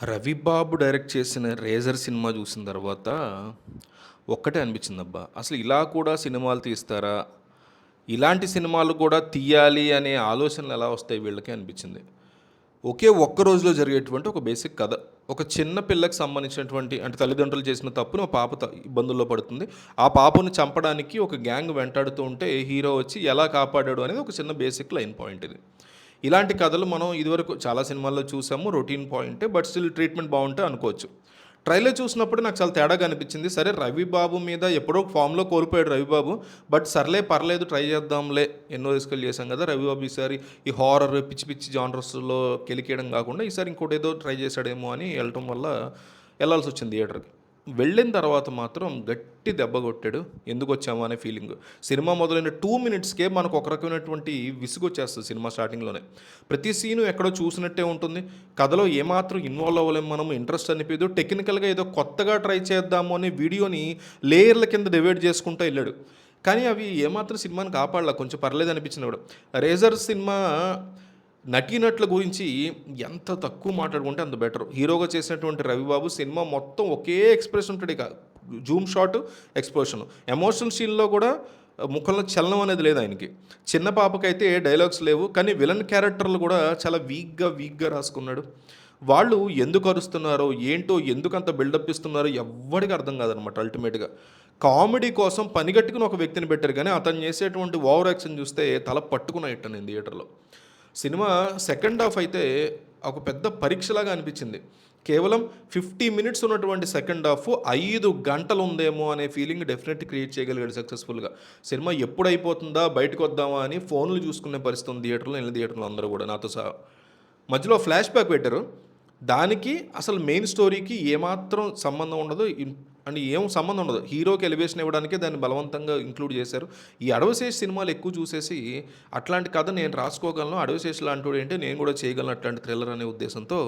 Ravibabu direct చేసిన 'razor' cinema చూసిన తర్వాత ఒక్కటే అనిపించిందబ్బా! అసలు ఇలా కూడా సినిమాలు తీస్తారా? ఇలాంటి సినిమాలు కూడా తీయాలి అనే ఆలోచనలు ఎలా వస్తాయి వీళ్ళకి అనిపించింది. ఒకే ఒక్క రోజులో జరిగేటువంటి ఒక బేసిక్ కథ. ఒక చిన్న పిల్లకి సంబంధించినటువంటి అంటే తల్లిదండ్రులు చేసిన తప్పుని ఒక పాప ఇబ్బందుల్లో పడుతుంది. ఆ పాపని చంపడానికి ఒక గ్యాంగ్ వెంటాడుతూ ఉంటే హీరో వచ్చి ఎలా కాపాడాడు అనేది ఒక చిన్న బేసిక్ లైన్ పాయింట్ ఇది. ఇలాంటి కథలు మనం ఇదివరకు చాలా సినిమాల్లో చూసాము. రొటీన్ పాయింటే. బట్ స్టిల్ ట్రీట్మెంట్ బాగుంటే అనుకోవచ్చు. ట్రైలర్ చూసినప్పుడు నాకు చాలా తేడాగా అనిపించింది. సరే, రవిబాబు మీద ఎప్పుడో ఫామ్‌లో కోల్పోయాడు రవిబాబు. బట్ సర్లే పర్లేదు, ట్రై చేద్దాంలే. ఎన్నో రిస్కులు చేశాం కదా! రవిబాబు ఈసారి ఈ హారర్ పిచ్చి పిచ్చి జానర్స్‌లో కెలికేయడం కాకుండా ఈసారి ఇంకోటేదో ట్రై చేశాడేమో అని ఎళ్ళటం వల్ల ఎళ్ళాల్సొచ్చింది థియేటర్‌కి. వెళ్ళిన తర్వాత మాత్రం గట్టి దెబ్బ కొట్టాడు. ఎందుకొచ్చామా అనే ఫీలింగ్. సినిమా మొదలైన 2 మినిట్స్‌కే మనకు ఒక రకమైనటువంటి విసుగొచ్చేస్తది సినిమా స్టార్టింగ్‌లోనే. ప్రతి సీను ఎక్కడో చూసినట్టే ఉంటుంది. కథలో ఏమాత్రం ఇన్వాల్వ్ అవ్వలేము మనం. ఇంట్రెస్ట్ అనిపియదు. టెక్నికల్‌గా ఏదో కొత్తగా ట్రై చేద్దాము అనే వీడియోని లేయర్ల కింద డివైడ్ చేసుకుంటా ఎళ్ళాడు. కానీ అవి ఏమాత్రం సినిమాని కాపాడలా. కొంచెం పర్లేదనిపించింది కూడా. 'రేజర్' సినిమా నటీనటుల గురించి ఎంత తక్కువ మాట్లాడుకుంటే అంత బెటర్. హీరోగా చేసినటువంటి రవిబాబు సినిమా మొత్తం ఒకే ఎక్స్‌ప్రెషన్ ఉంటాడు. ఇక జూమ్ షాట్, ఎక్స్‌ప్లోషన్. ఎమోషనల్ సీన్‌లో కూడా ముఖంలో చలనం అనేది లేదు ఆయనకి. చిన్న పాపకైతే డైలాగ్స్ లేవు. కానీ విలన్ క్యారెక్టర్లు కూడా చాలా వీక్‌గా రాసుకున్నాడు. వాళ్ళు ఎందుకు అరుస్తున్నారో, ఏంటో, ఎందుకంత బిల్డప్ ఇస్తున్నారో ఎవ్వడికి అర్థం కాదనమాట అల్టిమేట్‌గా. కామెడీ కోసం పనిగట్టుకుని ఒక వ్యక్తిని పెట్టారు కానీ అతను చేసేటువంటి ఓవర్ యాక్షన్ చూస్తే తల పట్టుకునేట్టు నేను థియేటర్‌లో. సినిమా సెకండ్ హాఫ్ అయితే ఒక పెద్ద పరీక్షలాగా అనిపించింది. కేవలం 50 మినిట్స్ ఉన్నటువంటి సెకండ్ హాఫ్ 5 గంటలు ఉందేమో అనే ఫీలింగ్ డెఫినెట్‌లీ క్రియేట్ చేయగలిగాడు సక్సెస్‌ఫుల్‌గా. సినిమా ఎప్పుడైపోతుందా, బయటకొద్దామా అని ఫోన్లు చూసుకునే పరిస్థితి ఉంది థియేటర్‌లో. ఎళ్ళిన థియేటర్‌లో అందరూ కూడా నాతో సహా. మధ్యలో ఫ్లాష్ బ్యాక్ పెట్టారు. దానికి అసలు మెయిన్ స్టోరీకి ఏమాత్రం సంబంధం ఉండదు. అంటే ఏం సంబంధం ఉండదు. హీరోకి ఎలివేషన్ ఇవ్వడానికే దాన్ని బలవంతంగా ఇంక్లూడ్ చేశారు. ఈ 'అడవిశేష్' సినిమాలు ఎక్కువ చూసేసి అట్లాంటి కథ నేను రాసుకోగలను, 'అడవిశేష్' లాంటోడు ఏంటి నేను కూడా చేయగలను అట్లాంటి థ్రిల్లర్ అనే ఉద్దేశంతో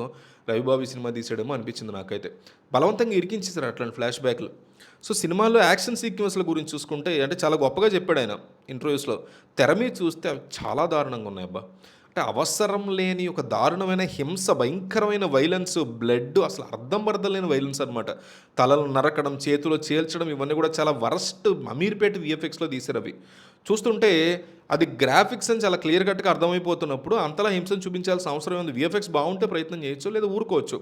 రవిబాబు సినిమా తీసాడేమో అనిపించింది నాకైతే. బలవంతంగా ఇరికించేశారు అట్లాంటి ఫ్లాష్ బ్యాక్‌లు. సో, సినిమాలో యాక్షన్ సీక్వెన్స్‌ల గురించి చూసుకుంటే అంటే చాలా గొప్పగా చెప్పాడు ఆయన ఇంటర్వ్యూస్‌లో. తెర మీద చూస్తే అవి చాలా దారుణంగా ఉన్నాయబ్బా! అంటే అవసరం లేని ఒక దారుణమైన హింస, భయంకరమైన వైలెన్స్, బ్లడ్, అసలు అర్థం పర్థం లేని వైలెన్స్ అనమాట. తలలు నరకడం, చేతిలో చీల్చడం ఇవన్నీ కూడా చాలా వరస్ట్ అమీర్పేట వీఎఫ్ఎక్స్‌లో తీశారవి. చూస్తుంటే అది గ్రాఫిక్స్ అని చాలా క్లియర్ కట్‌గా అర్థమైపోతున్నప్పుడు అంతలా హింసను చూపించాల్సిన అవసరం ఏముంది? వీఎఫ్ఎక్స్ బాగుంటే ప్రయత్నం చేయొచ్చు, లేదా ఊరుకోవచ్చు.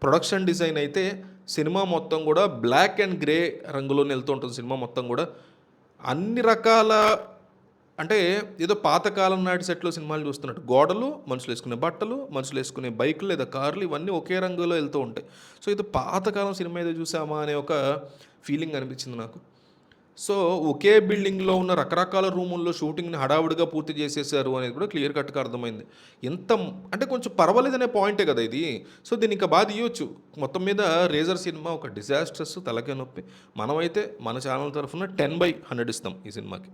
ప్రొడక్షన్ డిజైన్ అయితే సినిమా మొత్తం కూడా బ్లాక్ అండ్ గ్రే రంగులోనే వెళ్తూ ఉంటుంది సినిమా మొత్తం కూడా. అన్ని రకాల అంటే ఏదో పాతకాలం నాటి సెట్‌లో సినిమాలు చూస్తున్నట్టు. గోడలు, మనుషులేసుకునే బట్టలు, మనుషులేసుకునే బైకులు లేదా కార్లు ఇవన్నీ ఒకే రంగులో ఎళ్తూ ఉంటాయి. సో, ఇది పాతకాలం సినిమా ఏదో చూసామా అనే ఒక ఫీలింగ్ అనిపించింది నాకు. సో, ఒకే బిల్డింగ్‌లో ఉన్న రకరకాల రూముల్లో షూటింగ్‌ని హడావుడిగా పూర్తి చేసేసారు అనేది కూడా క్లియర్ కట్‌గా అర్థమైంది. అంటే కొంచెం పర్వాలేదనే పాయింటే కదా ఇది. సో, దీన్ని ఇంకా బా తీయొచ్చు. మొత్తం మీద 'రేజర్' సినిమా ఒక డిజాస్ట్రస్, తలకాయ నొప్పి. మనమైతే మన ఛానల్ తరఫున 10/100 ఇస్తాం ఈ సినిమాకి.